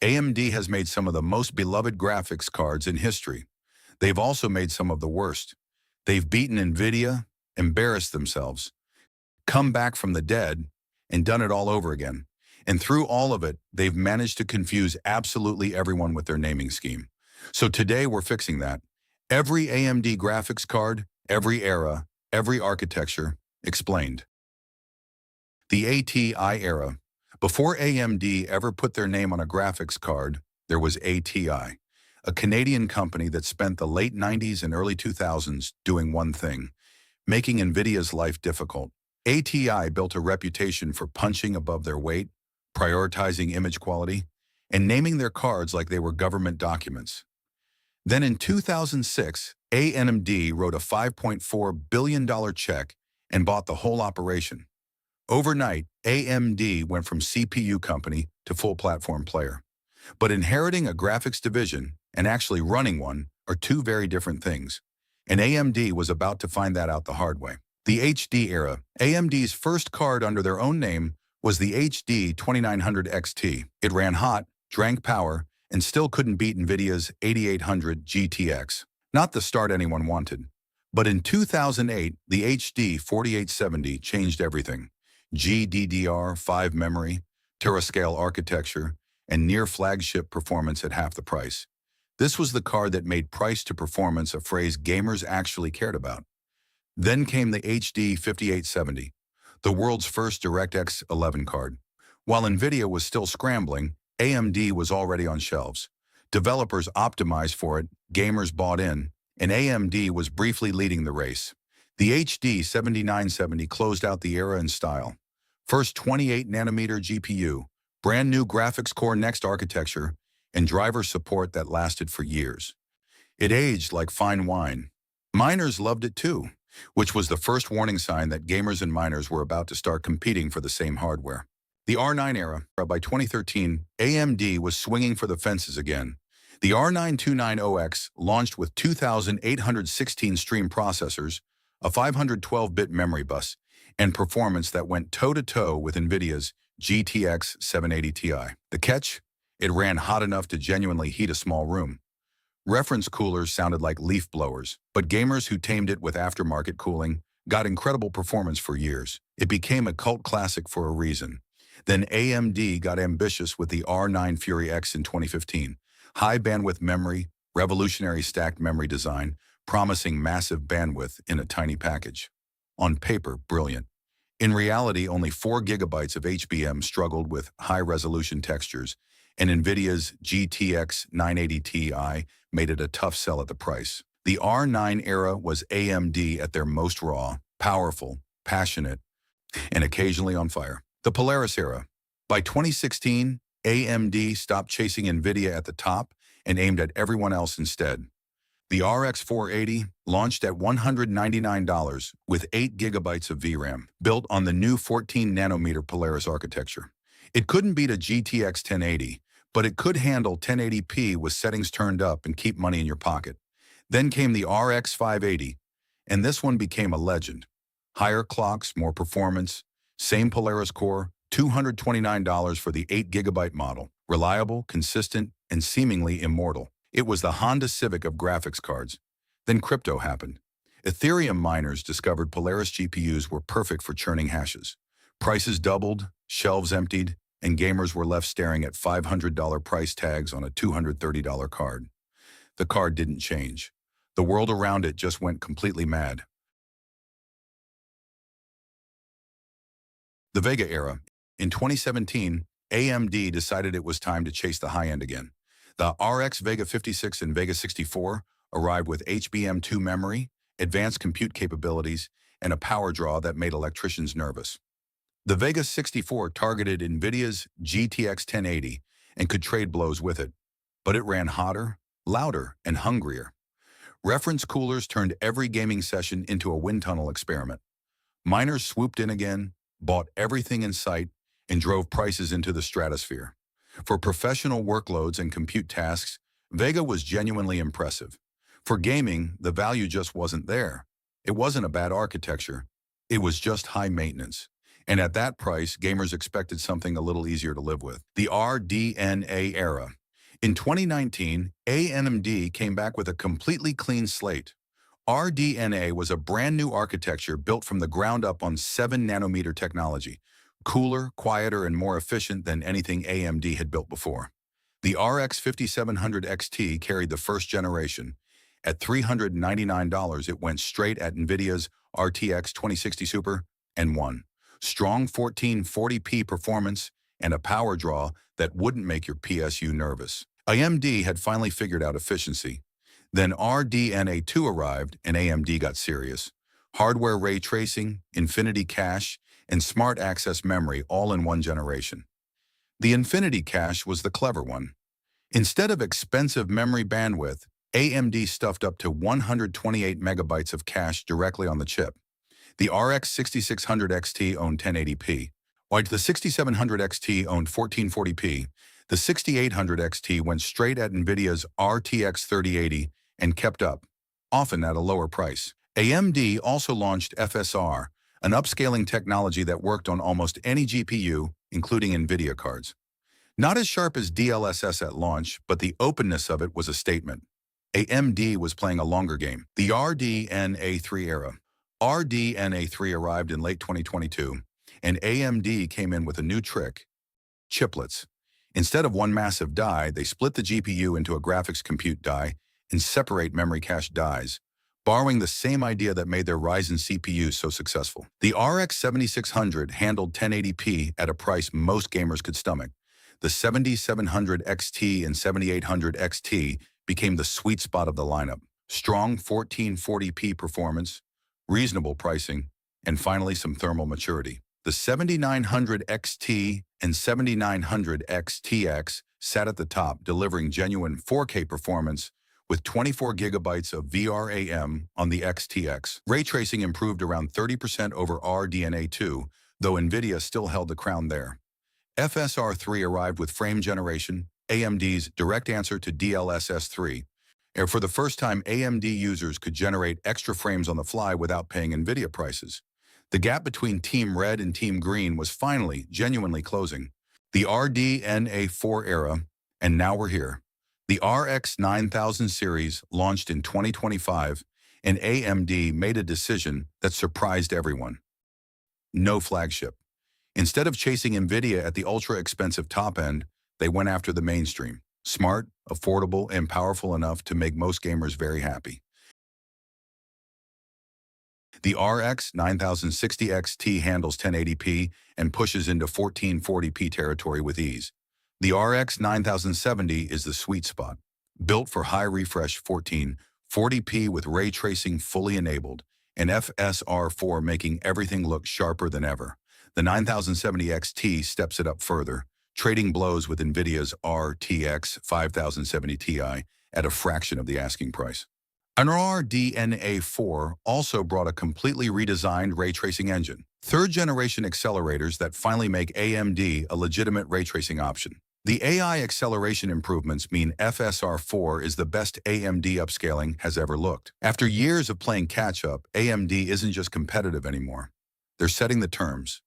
AMD has made some of the most beloved graphics cards in history. They've also made some of the worst. They've beaten NVIDIA, embarrassed themselves, come back from the dead, and done it all over again. And through all of it, they've managed to confuse absolutely everyone with their naming scheme. So today we're fixing that. Every AMD graphics card, every era, every architecture, explained. The ATI Era. Before AMD ever put their name on a graphics card, there was ATI, a Canadian company that spent the late 90s and early 2000s doing one thing, making NVIDIA's life difficult. ATI built a reputation for punching above their weight, prioritizing image quality, and naming their cards like they were government documents. Then in 2006, AMD wrote a $5.4 billion check and bought the whole operation. Overnight, AMD went from CPU company to full platform player. But inheriting a graphics division and actually running one are two very different things. And AMD was about to find that out the hard way. The HD Era, AMD's first card under their own name, was the HD 2900 XT. It ran hot, drank power, and still couldn't beat NVIDIA's 8800 GTX. Not the start anyone wanted. But in 2008, the HD 4870 changed everything. GDDR5 memory, terascale architecture, and near-flagship performance at half the price. This was the card that made price to performance a phrase gamers actually cared about. Then came the HD 5870, the world's first DirectX 11 card. While NVIDIA was still scrambling, AMD was already on shelves. Developers optimized for it, gamers bought in, and AMD was briefly leading the race. The HD 7970 closed out the era in style. First 28nm GPU, brand new graphics core next architecture, and driver support that lasted for years. It aged like fine wine. Miners loved it too, which was the first warning sign that gamers and miners were about to start competing for the same hardware. The R9 era. By 2013, AMD was swinging for the fences again. The R9 launched with 2,816 stream processors, a 512-bit memory bus, and performance that went toe-to-toe with NVIDIA's GTX 780 Ti. The catch? It ran hot enough to genuinely heat a small room. Reference coolers sounded like leaf blowers, but gamers who tamed it with aftermarket cooling got incredible performance for years. It became a cult classic for a reason. Then AMD got ambitious with the R9 Fury X in 2015. High bandwidth memory, revolutionary stacked memory design, promising massive bandwidth in a tiny package. On paper, brilliant. In reality, only 4 GB of HBM struggled with high-resolution textures, and NVIDIA's GTX 980 Ti made it a tough sell at the price. The R9 era was AMD at their most raw, powerful, passionate, and occasionally on fire. The Polaris Era. By 2016, AMD stopped chasing NVIDIA at the top and aimed at everyone else instead. The RX 480 launched at $199 with 8 GB of VRAM, built on the new 14nm Polaris architecture. It couldn't beat a GTX 1080, but it could handle 1080p with settings turned up and keep money in your pocket. Then came the RX 580, and this one became a legend. Higher clocks, more performance, same Polaris core, $229 for the 8 GB model. Reliable, consistent, and seemingly immortal. It was the Honda Civic of graphics cards. Then crypto happened. Ethereum miners discovered Polaris GPUs were perfect for churning hashes. Prices doubled, shelves emptied, and gamers were left staring at $500 price tags on a $230 card. The card didn't change. The world around it just went completely mad. The Vega Era. In 2017, AMD decided it was time to chase the high end again. The RX Vega 56 and Vega 64 arrived with HBM2 memory, advanced compute capabilities, and a power draw that made electricians nervous. The Vega 64 targeted NVIDIA's GTX 1080 and could trade blows with it, but it ran hotter, louder, and hungrier. Reference coolers turned every gaming session into a wind tunnel experiment. Miners swooped in again, bought everything in sight, and drove prices into the stratosphere. For professional workloads and compute tasks, Vega was genuinely impressive. For gaming, the value just wasn't there. It wasn't a bad architecture. It was just high maintenance. And at that price, gamers expected something a little easier to live with. The RDNA Era. In 2019, AMD came back with a completely clean slate. RDNA was a brand new architecture built from the ground up on 7-nanometer technology, cooler, quieter, and more efficient than anything AMD had built before. The RX 5700 XT carried the first generation. At $399, it went straight at NVIDIA's RTX 2060 Super and won. Strong 1440p performance and a power draw that wouldn't make your PSU nervous. AMD had finally figured out efficiency. Then RDNA 2 arrived and AMD got serious. Hardware ray tracing, infinity cache, and smart access memory all in one generation. The infinity cache was the clever one. Instead of expensive memory bandwidth, AMD stuffed up to 128 megabytes of cache directly on the chip. The RX 6600 XT owned 1080p, while the 6700 XT owned 1440p. The 6800 XT went straight at NVIDIA's RTX 3080 and kept up, often at a lower price. AMD also launched FSR, an upscaling technology that worked on almost any GPU, including NVIDIA cards. Not as sharp as DLSS at launch, but the openness of it was a statement. AMD was playing a longer game. The RDNA 3 era. RDNA 3 arrived in late 2022, and AMD came in with a new trick: chiplets. Instead of one massive die, they split the GPU into a graphics compute die and separate memory cache dies, borrowing the same idea that made their Ryzen CPUs so successful. The RX 7600 handled 1080p at a price most gamers could stomach. The 7700 XT and 7800 XT became the sweet spot of the lineup. Strong 1440p performance, reasonable pricing, and finally some thermal maturity. The 7900 XT and 7900 XTX sat at the top, delivering genuine 4K performance with 24 gigabytes of VRAM on the XTX. Ray tracing improved around 30% over RDNA 2, though NVIDIA still held the crown there. FSR 3 arrived with frame generation, AMD's direct answer to DLSS 3. And for the first time, AMD users could generate extra frames on the fly without paying NVIDIA prices. The gap between Team Red and Team Green was finally, genuinely closing. The RDNA 4 era, and now we're here. The RX 9000 series launched in 2025, and AMD made a decision that surprised everyone. No flagship. Instead of chasing NVIDIA at the ultra-expensive top end, they went after the mainstream. Smart, affordable, and powerful enough to make most gamers very happy. The RX 9060 XT handles 1080p and pushes into 1440p territory with ease. The RX 9070 is the sweet spot, built for high refresh 1440p with ray tracing fully enabled, and FSR4 making everything look sharper than ever. The 9070 XT steps it up further, trading blows with NVIDIA's RTX 5070 Ti at a fraction of the asking price. An RDNA 4 also brought a completely redesigned ray tracing engine, third-generation accelerators that finally make AMD a legitimate ray tracing option. The AI acceleration improvements mean FSR4 is the best AMD upscaling has ever looked. After years of playing catch-up, AMD isn't just competitive anymore. They're setting the terms.